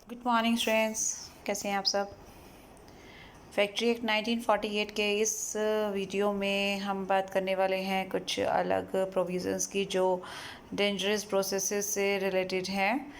Good morning students, कैसे हैं आप सब। फैक्ट्री एक्ट 1948 के इस वीडियो में हम बात करने वाले हैं कुछ अलग प्रोविज़न्स की जो डेंजरस प्रोसेसेस से रिलेटेड हैं।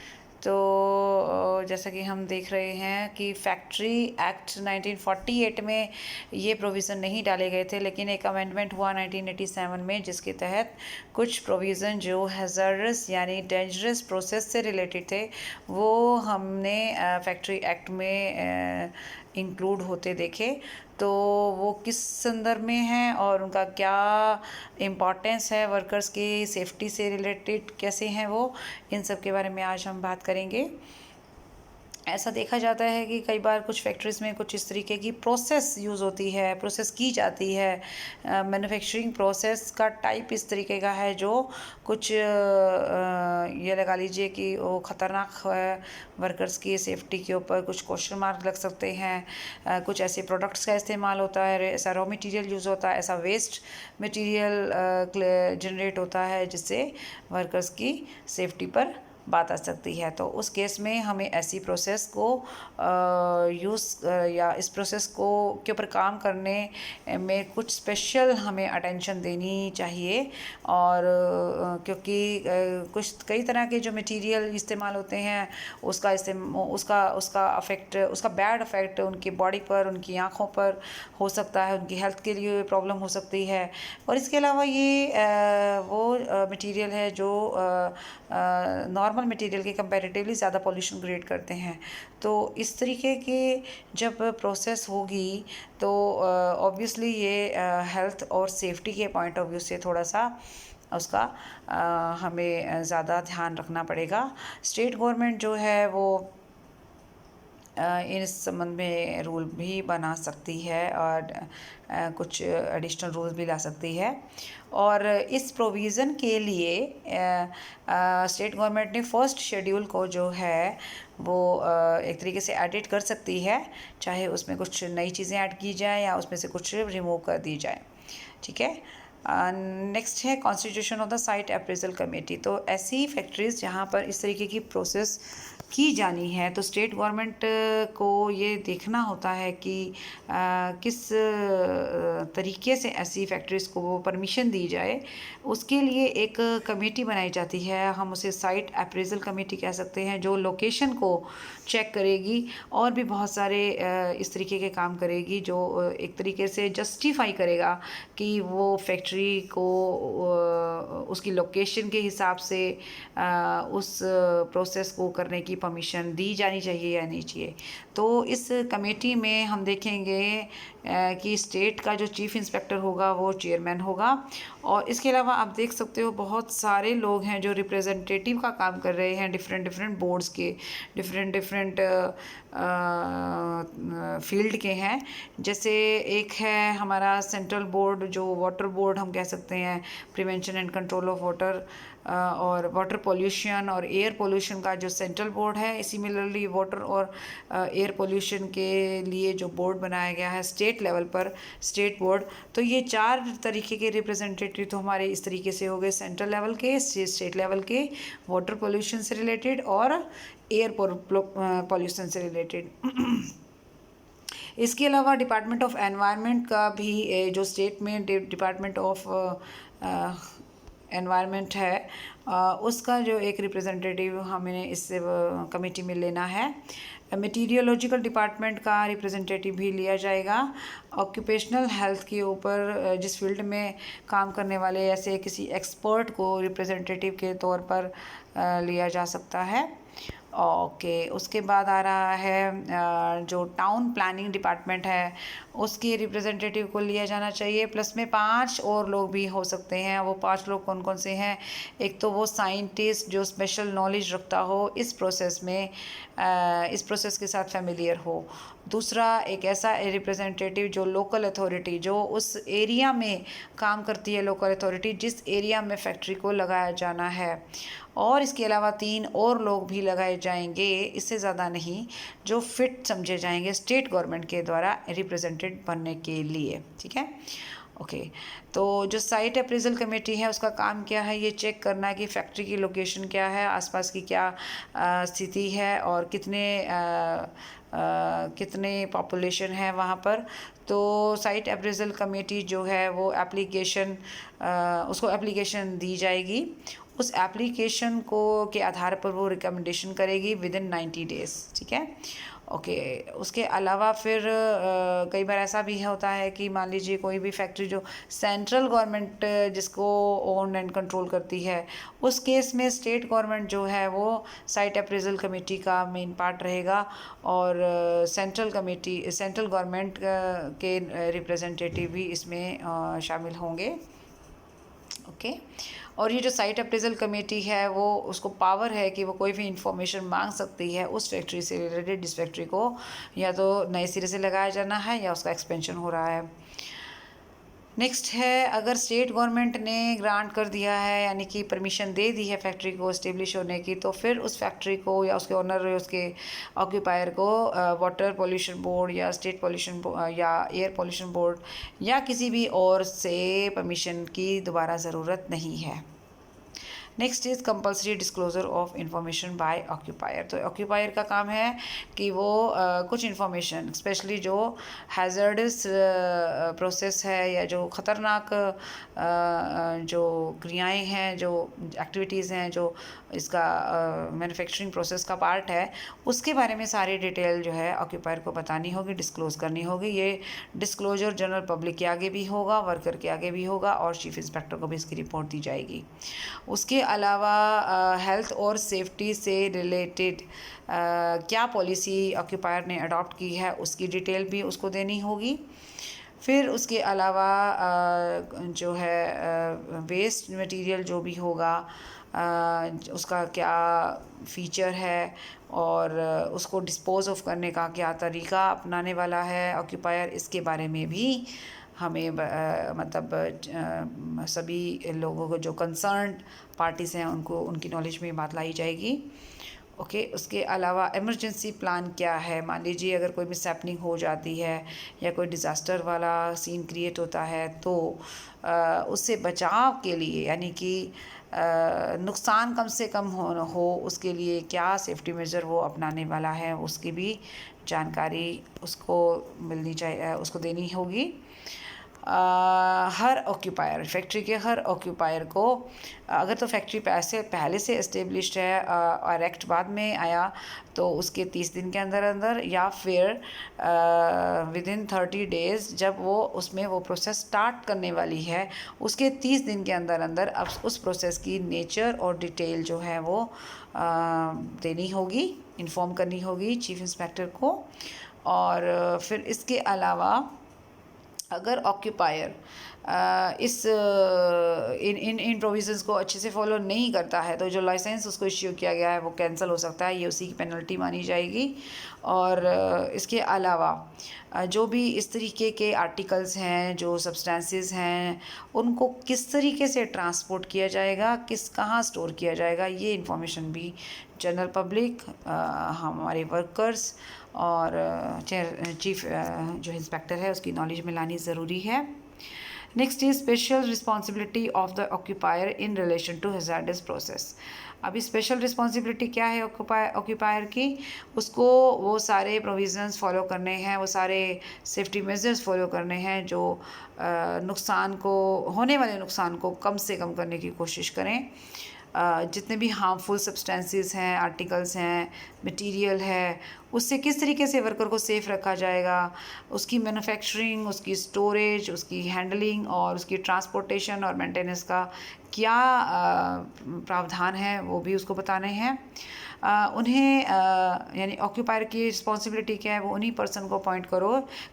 तो जैसा कि हम देख रहे हैं कि फैक्ट्री एक्ट 1948 में ये प्रोविज़न नहीं डाले गए थे, लेकिन एक अमेंडमेंट हुआ 1987 में जिसके तहत कुछ प्रोविज़न जो हैज़ार्डस यानी डेंजरस प्रोसेस से रिलेटेड थे वो हमने फैक्ट्री एक्ट में इंक्लूड होते देखे। तो वो किस संदर्भ में हैं और उनका क्या इम्पोर्टेंस है, वर्कर्स की सेफ्टी से रिलेटेड कैसे हैं वो, इन सब के बारे में आज हम बात करेंगे। ऐसा देखा जाता है कि कई बार कुछ फैक्ट्रीज़ में कुछ इस तरीके की प्रोसेस यूज़ होती है, प्रोसेस की जाती है। मैन्युफैक्चरिंग प्रोसेस का टाइप इस तरीके का है जो कुछ ये लगा लीजिए कि वो ख़तरनाक है, वर्कर्स की सेफ्टी के ऊपर कुछ क्वेश्चन मार्क लग सकते हैं। कुछ ऐसे प्रोडक्ट्स का इस्तेमाल होता है, ऐसा रॉ मटेरियल यूज़ होता है, ऐसा वेस्ट मटेरियल जनरेट होता है जिससे वर्कर्स की सेफ्टी पर बात आ सकती है। तो उस केस में हमें ऐसी प्रोसेस को या इस प्रोसेस को के ऊपर काम करने में कुछ स्पेशल हमें अटेंशन देनी चाहिए। और क्योंकि कुछ कई तरह के जो मटेरियल इस्तेमाल होते हैं उसका बैड इफ़ेक्ट उनकी बॉडी पर, उनकी आँखों पर हो सकता है, उनकी हेल्थ के लिए प्रॉब्लम हो सकती है। और इसके अलावा ये वो मटेरियल है जो नॉर्मल मटेरियल के कंपैरेटिवली ज़्यादा पॉल्यूशन क्रिएट करते हैं। तो इस तरीके की जब प्रोसेस होगी तो ऑब्वियसली ये हेल्थ और सेफ्टी के पॉइंट ऑफ व्यू से थोड़ा सा उसका हमें ज़्यादा ध्यान रखना पड़ेगा। स्टेट गवर्नमेंट जो है वो इस संबंध में रूल भी बना सकती है और कुछ एडिशनल रूल्स भी ला सकती है। और इस प्रोविज़न के लिए स्टेट गवर्नमेंट ने फर्स्ट शेड्यूल को जो है वो एक तरीके से एडिट कर सकती है, चाहे उसमें कुछ नई चीज़ें ऐड की जाए या उसमें से कुछ रिमूव कर दी जाए। ठीक है। नेक्स्ट है constitution of the site appraisal committee. तो ऐसी फैक्ट्रीज़ जहाँ पर इस तरीके की प्रोसेस की जानी है तो स्टेट गवर्नमेंट को ये देखना होता है कि किस तरीके से ऐसी फैक्ट्रीज़ को वो परमिशन दी जाए। उसके लिए एक कमेटी बनाई जाती है, हम उसे साइट अप्रेजल कमेटी कह सकते हैं, जो लोकेशन को चेक करेगी और भी बहुत सारे इस तरीके के काम करेगी जो एक तरीके से जस्टिफाई करेगा कि वो फैक्ट्री को उसकी लोकेशन के हिसाब से उस प्रोसेस को करने की परमिशन दी जानी चाहिए या नहीं चाहिए। तो इस कमेटी में हम देखेंगे कि स्टेट का जो चीफ इंस्पेक्टर होगा वो चेयरमैन होगा। और इसके अलावा आप देख सकते हो बहुत सारे लोग हैं जो रिप्रेजेंटेटिव का काम कर रहे हैं डिफरेंट बोर्ड्स के, डिफरेंट फील्ड के हैं। जैसे एक है हमारा सेंट्रल बोर्ड जो वाटर बोर्ड हम कह सकते हैं, prevention and control of water और वाटर पोल्यूशन और एयर पोल्यूशन का जो सेंट्रल बोर्ड है। सिमिलरली वाटर और एयर पोल्यूशन के लिए जो बोर्ड बनाया गया है स्टेट लेवल पर, स्टेट बोर्ड। तो ये चार तरीके के रिप्रेजेंटेटिव तो हमारे इस तरीके से हो गए, सेंट्रल लेवल के, स्टेट लेवल के, वाटर पोल्यूशन से रिलेटेड और एयर पोल्यूशन से रिलेटेड। इसके अलावा डिपार्टमेंट ऑफ एनवायरनमेंट का भी जो स्टेट में डिपार्टमेंट ऑफ एनवायरनमेंट है उसका जो एक रिप्रेजेंटेटिव हमें इस कमेटी में लेना है। मेटीरियोलॉजिकल डिपार्टमेंट का रिप्रेजेंटेटिव भी लिया जाएगा। ऑक्यूपेशनल हेल्थ के ऊपर जिस फील्ड में काम करने वाले ऐसे किसी एक्सपर्ट को रिप्रेजेंटेटिव के तौर पर लिया जा सकता है। ओके, उसके बाद आ रहा है जो टाउन प्लानिंग डिपार्टमेंट है उसके रिप्रेजेंटेटिव को लिया जाना चाहिए। प्लस में 5 और लोग भी हो सकते हैं। वो 5 लोग कौन कौन से हैं? एक तो वो साइंटिस्ट जो स्पेशल नॉलेज रखता हो इस प्रोसेस में, इस प्रोसेस के साथ फेमिलियर हो। दूसरा एक ऐसा रिप्रेजेंटेटिव जो लोकल अथॉरिटी, जो उस एरिया में काम करती है, लोकल अथॉरिटी जिस एरिया में फैक्ट्री को लगाया जाना है। और इसके अलावा 3 और लोग भी लगाए जाएंगे, इससे ज़्यादा नहीं, जो फिट समझे जाएंगे स्टेट गवर्नमेंट के द्वारा रिप्रेजेंटेड बनने के लिए। ठीक है। ओके, तो जो साइट अप्रेजल कमेटी है उसका काम क्या है, ये चेक करना कि फैक्ट्री की लोकेशन क्या है, आसपास की क्या स्थिति है और कितने पॉपुलेशन है वहाँ पर। तो साइट अप्रेजल कमेटी जो है वो उसको एप्लीकेशन दी जाएगी। उस एप्लीकेशन के आधार पर वो रिकमेंडेशन करेगी विद इन 90 डेज़, ठीक है। ओके, उसके अलावा फिर कई बार ऐसा भी होता है कि मान लीजिए कोई भी फैक्ट्री जो सेंट्रल गवर्नमेंट जिसको ओन एंड कंट्रोल करती है, उस केस में स्टेट गवर्नमेंट जो है वो साइट अप्रेजल कमेटी का मेन पार्ट रहेगा और सेंट्रल गवर्नमेंट के रिप्रेजेंटेटिव भी इसमें शामिल होंगे। ओके, और ये जो साइट अप्रेजल कमेटी है वो उसको पावर है कि वो कोई भी इंफॉर्मेशन मांग सकती है उस फैक्ट्री से रिलेटेड जिस फैक्ट्री को या तो नए सिरे से लगाया जाना है या उसका एक्सपेंशन हो रहा है। नेक्स्ट है, अगर स्टेट गवर्नमेंट ने ग्रांट कर दिया है यानी कि परमिशन दे दी है फैक्ट्री को इस्टेब्लिश होने की, तो फिर उस फैक्ट्री को या उसके ओनर या उसके ऑक्यूपायर को वाटर पोल्यूशन बोर्ड या स्टेट पोल्यूशन या एयर पोल्यूशन बोर्ड या किसी भी और से परमिशन की दोबारा ज़रूरत नहीं है। Next is compulsory disclosure of information bye occupier. तो ऑक्यूपायर का काम है कि वो कुछ इंफॉर्मेशन स्पेशली जो हैज़र्डस प्रोसेस है या जो ख़तरनाक जो क्रियाएं हैं, जो एक्टिविटीज़ हैं, जो इसका मैन्युफैक्चरिंग प्रोसेस का पार्ट है, उसके बारे में सारी डिटेल जो है ऑक्यूपायर को बतानी होगी, डिस्क्लोज करनी होगी। ये डिस्क्लोजर जनरल पब्लिक के आगे भी होगा, वर्कर के आगे भी होगा और चीफ इंस्पेक्टर को भी इसकी रिपोर्ट दी जाएगी। उसके अलावा हेल्थ और सेफ्टी से रिलेटेड क्या पॉलिसी ऑक्यूपायर ने अडॉप्ट की है उसकी डिटेल भी उसको देनी होगी। फिर उसके अलावा जो है वेस्ट मटेरियल जो भी होगा उसका क्या फ़ीचर है और उसको डिस्पोज ऑफ करने का क्या तरीका अपनाने वाला है ऑक्यूपायर, इसके बारे में भी हमें मतलब सभी लोगों को जो कंसर्न पार्टीज़ हैं उनको उनकी नॉलेज में बात लाई जाएगी। ओके, उसके अलावा इमरजेंसी प्लान क्या है, मान लीजिए अगर कोई मिसहैपनिंग हो जाती है या कोई डिज़ास्टर वाला सीन क्रिएट होता है तो उससे बचाव के लिए यानी कि नुकसान कम से कम हो उसके लिए क्या सेफ्टी मेजर वो अपनाने वाला है उसकी भी जानकारी उसको मिलनी चाहिए, उसको देनी होगी। हर ऑक्यूपायर फैक्ट्री के हर ऑक्यूपायर को अगर तो फैक्ट्री पहले से इस्टेब्लिश्ड है और एक्ट बाद में आया तो उसके 30 दिन के अंदर अंदर या फिर विद इन 30 डेज़ जब वो उसमें वो प्रोसेस स्टार्ट करने वाली है उसके 30 दिन के अंदर अंदर अब उस प्रोसेस की नेचर और डिटेल जो है वो देनी होगी, इन्फॉर्म करनी होगी चीफ इंस्पेक्टर को। और फिर इसके अलावा अगर ऑक्यूपायर इन प्रोविज़न्स को अच्छे से फॉलो नहीं करता है तो जो लाइसेंस उसको इश्यू किया गया है वो कैंसिल हो सकता है, ये उसी की पेनल्टी मानी जाएगी। और इसके अलावा जो भी इस तरीके के आर्टिकल्स हैं, जो सब्सटेंसेस हैं, उनको किस तरीके से ट्रांसपोर्ट किया जाएगा, कहाँ स्टोर किया जाएगा, ये इंफॉर्मेशन भी जनरल पब्लिक, हमारे वर्कर्स और चीफ जो इंस्पेक्टर है उसकी नॉलेज में लानी ज़रूरी है। Next is special responsibility of the occupier in relation to hazardous process. अभी स्पेशल रिस्पॉन्सिबिलिटी क्या है ऑक्यूपायर की, उसको वो सारे प्रोविज़न्स फॉलो करने हैं, वो सारे सेफ्टी मेजर्स फॉलो करने हैं जो होने वाले नुकसान को कम से कम करने की कोशिश करें। जितने भी हार्मफुल सब्सटेंसेस हैं, आर्टिकल्स हैं, मटेरियल है, उससे किस तरीके से वर्कर को सेफ़ रखा जाएगा, उसकी मैन्युफैक्चरिंग, उसकी स्टोरेज, उसकी हैंडलिंग और उसकी ट्रांसपोर्टेशन और मेंटेनेंस का क्या प्रावधान है वो भी उसको बताने हैं। उन्हें यानी ऑक्यूपायर की रिस्पॉन्सिबिलिटी क्या है, वो उन्हीं पर्सन को अपॉइंट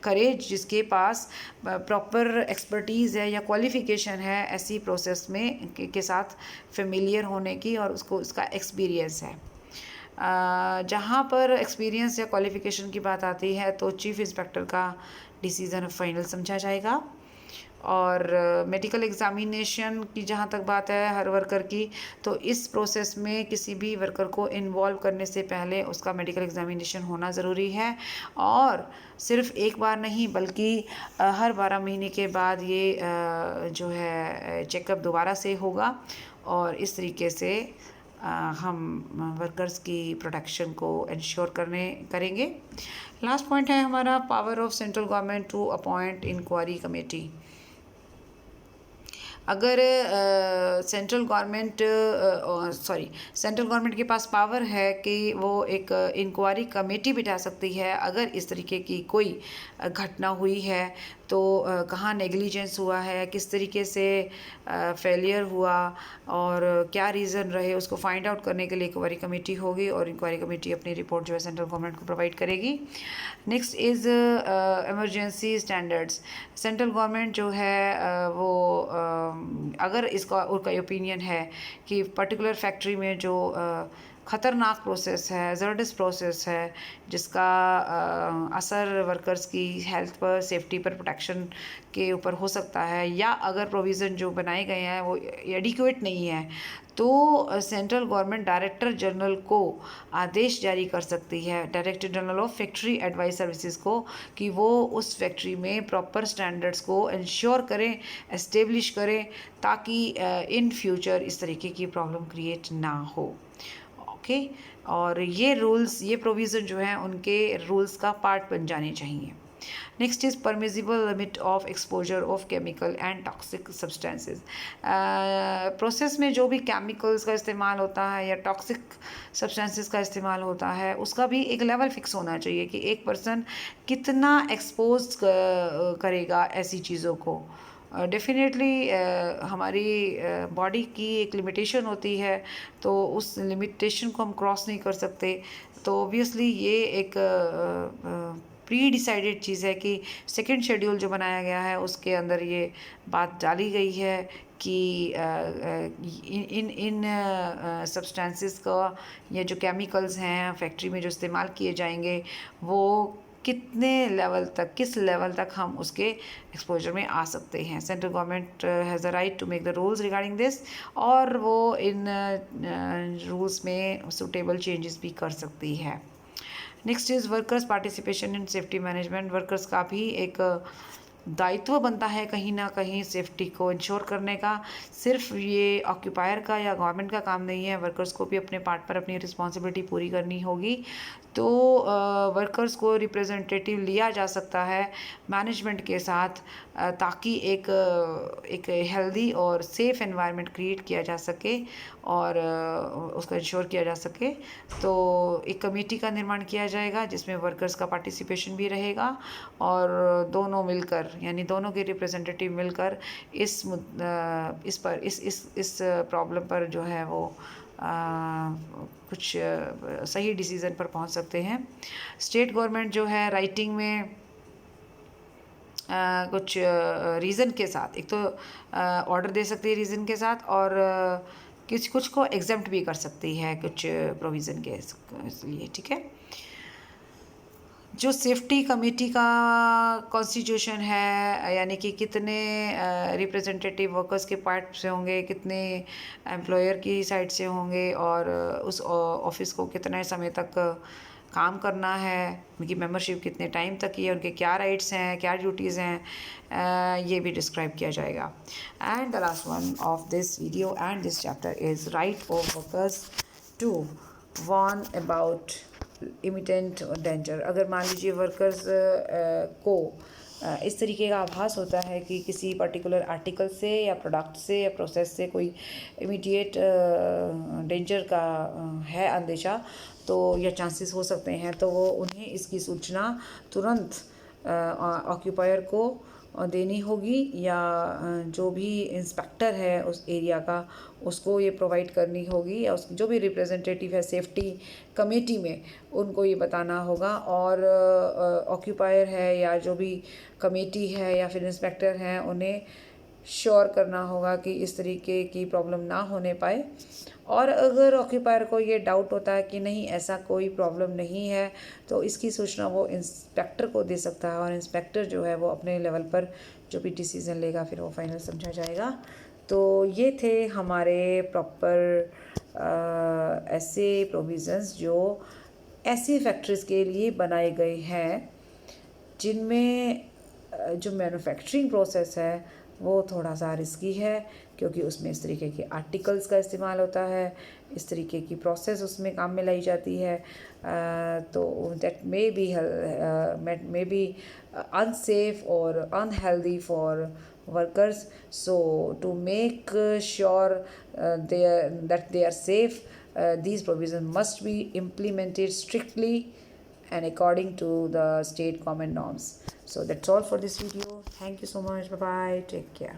करे जिसके पास प्रॉपर एक्सपर्टीज़ है या क्वालिफ़िकेशन है ऐसी प्रोसेस में के साथ फेमिलियर होने की और उसको उसका एक्सपीरियंस है। जहाँ पर एक्सपीरियंस या क्वालिफ़िकेशन की बात आती है तो चीफ इंस्पेक्टर का डिसीज़न फाइनल समझा जाएगा। और मेडिकल एग्जामिनेशन की जहाँ तक बात है हर वर्कर की, तो इस प्रोसेस में किसी भी वर्कर को इन्वॉल्व करने से पहले उसका मेडिकल एग्जामिनेशन होना ज़रूरी है, और सिर्फ एक बार नहीं बल्कि हर 12 महीने के बाद ये जो है चेकअप दोबारा से होगा, और इस तरीके से हम वर्कर्स की प्रोटेक्शन को इंश्योर करेंगे। लास्ट पॉइंट है हमारा power of central government to appoint inquiry committee. अगर सेंट्रल गवर्नमेंट के पास पावर है कि वो एक इंक्वायरी कमेटी बिठा सकती है अगर इस तरीके की कोई घटना हुई है, तो कहाँ नेग्लिजेंस हुआ है, किस तरीके से फेलियर हुआ और क्या रीज़न रहे, उसको फाइंड आउट करने के लिए इंक्वायरी कमेटी होगी, और इंक्वायरी कमेटी अपनी रिपोर्ट जो है सेंट्रल गवर्नमेंट को प्रोवाइड करेगी। Next is emergency standards. Central government जो है वो अगर इसका उनका ओपिनियन है कि पर्टिकुलर फैक्ट्री में जो ख़तरनाक प्रोसेस है, ज़बरदस्त प्रोसेस है, जिसका असर वर्कर्स की हेल्थ पर, सेफ्टी पर, प्रोटेक्शन के ऊपर हो सकता है, या अगर प्रोविज़न जो बनाए गए हैं वो एडिक्वेट नहीं है, तो सेंट्रल गवर्नमेंट डायरेक्टर जनरल को आदेश जारी कर सकती है, director general of factory advice services को, कि वो उस फैक्ट्री में प्रॉपर स्टैंडर्ड्स को इंश्योर करें, एस्टेब्लिश करें, ताकि इन फ्यूचर इस तरीके की प्रॉब्लम क्रिएट ना हो। ओके, और ये रूल्स, ये प्रोविज़न जो है उनके रूल्स का पार्ट बन जाने चाहिए। Next is permissible limit of exposure of chemical and toxic substances. Process में जो भी केमिकल्स का इस्तेमाल होता है या टॉक्सिक सब्सटेंसेस का इस्तेमाल होता है, उसका भी एक लेवल फिक्स होना चाहिए कि एक पर्सन कितना एक्सपोज करेगा ऐसी चीज़ों को। डेफिनेटली हमारी बॉडी की एक लिमिटेशन होती है, तो उस लिमिटेशन को हम क्रॉस नहीं कर सकते। तो ऑब्वियसली ये एक प्री डिसाइडेड चीज़ है कि सेकंड शेड्यूल जो बनाया गया है उसके अंदर ये बात डाली गई है कि इन सब्सटेंसेस का या जो केमिकल्स हैं फैक्ट्री में जो इस्तेमाल किए जाएंगे, वो कितने लेवल तक, किस लेवल तक हम उसके एक्सपोजर में आ सकते हैं। Central government has a right to make the rules regarding this, और वो इन रूल्स में सुटेबल चेंजेस भी कर सकती है। Next is workers participation in safety management. Workers का भी एक दायित्व बनता है कहीं ना कहीं सेफ्टी को इंश्योर करने का। सिर्फ ये ऑक्यूपायर का या गवर्नमेंट का काम नहीं है, वर्कर्स को भी अपने पार्ट पर अपनी रिस्पॉन्सिबिलिटी पूरी करनी होगी। तो वर्कर्स को रिप्रेजेंटेटिव लिया जा सकता है मैनेजमेंट के साथ, ताकि एक हेल्दी और सेफ़ एनवायरनमेंट क्रिएट किया जा सके और उसको इंश्योर किया जा सके। तो एक कमेटी का निर्माण किया जाएगा जिसमें वर्कर्स का पार्टिसिपेशन भी रहेगा, और दोनों मिलकर, यानी दोनों के रिप्रेजेंटेटिव मिलकर इस प्रॉब्लम पर जो है वो कुछ सही डिसीज़न पर पहुंच सकते हैं। स्टेट गवर्नमेंट जो है राइटिंग में कुछ रीज़न के साथ, एक तो ऑर्डर दे सकती है रीज़न के साथ, और कुछ को एग्जेम्प्ट भी कर सकती है कुछ प्रोविज़न के लिए। ठीक है, जो सेफ्टी कमेटी का कॉन्स्टिट्यूशन है, यानी कि कितने रिप्रेजेंटेटिव वर्कर्स के पार्ट से होंगे, कितने एम्प्लॉयर की साइड से होंगे, और उस ऑफिस को कितने समय तक काम करना है, उनकी मेंबरशिप कितने टाइम तक है, उनके क्या राइट्स हैं, क्या ड्यूटीज़ हैं, ये भी डिस्क्राइब किया जाएगा। And the last one of this video and this chapter is right of workers to warn about imminent और डेंजर। अगर मान लीजिए वर्कर्स को इस तरीके का आभास होता है कि किसी पर्टिकुलर आर्टिकल से या प्रोडक्ट से या प्रोसेस से कोई इमीडिएट डेंजर का है अंदेशा, तो या चांसेस हो सकते हैं, तो वो उन्हें इसकी सूचना तुरंत ऑक्यूपायर को देनी होगी, या जो भी इंस्पेक्टर है उस एरिया का उसको ये प्रोवाइड करनी होगी, या उस जो भी रिप्रेजेंटेटिव है सेफ्टी कमेटी में उनको ये बताना होगा। और ऑक्यूपायर है या जो भी कमेटी है या फिर इंस्पेक्टर हैं, उन्हें श्योर करना होगा कि इस तरीके की प्रॉब्लम ना होने पाए। और अगर ऑक्यूपायर को ये डाउट होता है कि नहीं ऐसा कोई प्रॉब्लम नहीं है, तो इसकी सूचना वो इंस्पेक्टर को दे सकता है, और इंस्पेक्टर जो है वो अपने लेवल पर जो भी डिसीज़न लेगा फिर वो फाइनल समझा जाएगा। तो ये थे हमारे प्रॉपर ऐसे प्रोविज़न्स जो ऐसी फैक्ट्रीज़ के लिए बनाए गए हैं जिनमें जो मैन्युफैक्चरिंग प्रोसेस है वो थोड़ा सा रिस्की है, क्योंकि उसमें इस तरीके के आर्टिकल्स का इस्तेमाल होता है, इस तरीके की प्रोसेस उसमें काम में लाई जाती है। तो दैट मे बी अनसेफ और unhealthy for workers. So to make sure that they are safe, these provisions must be implemented strictly and according to the state common norms. So that's all for this video. Thank you so much. Bye bye. Take care.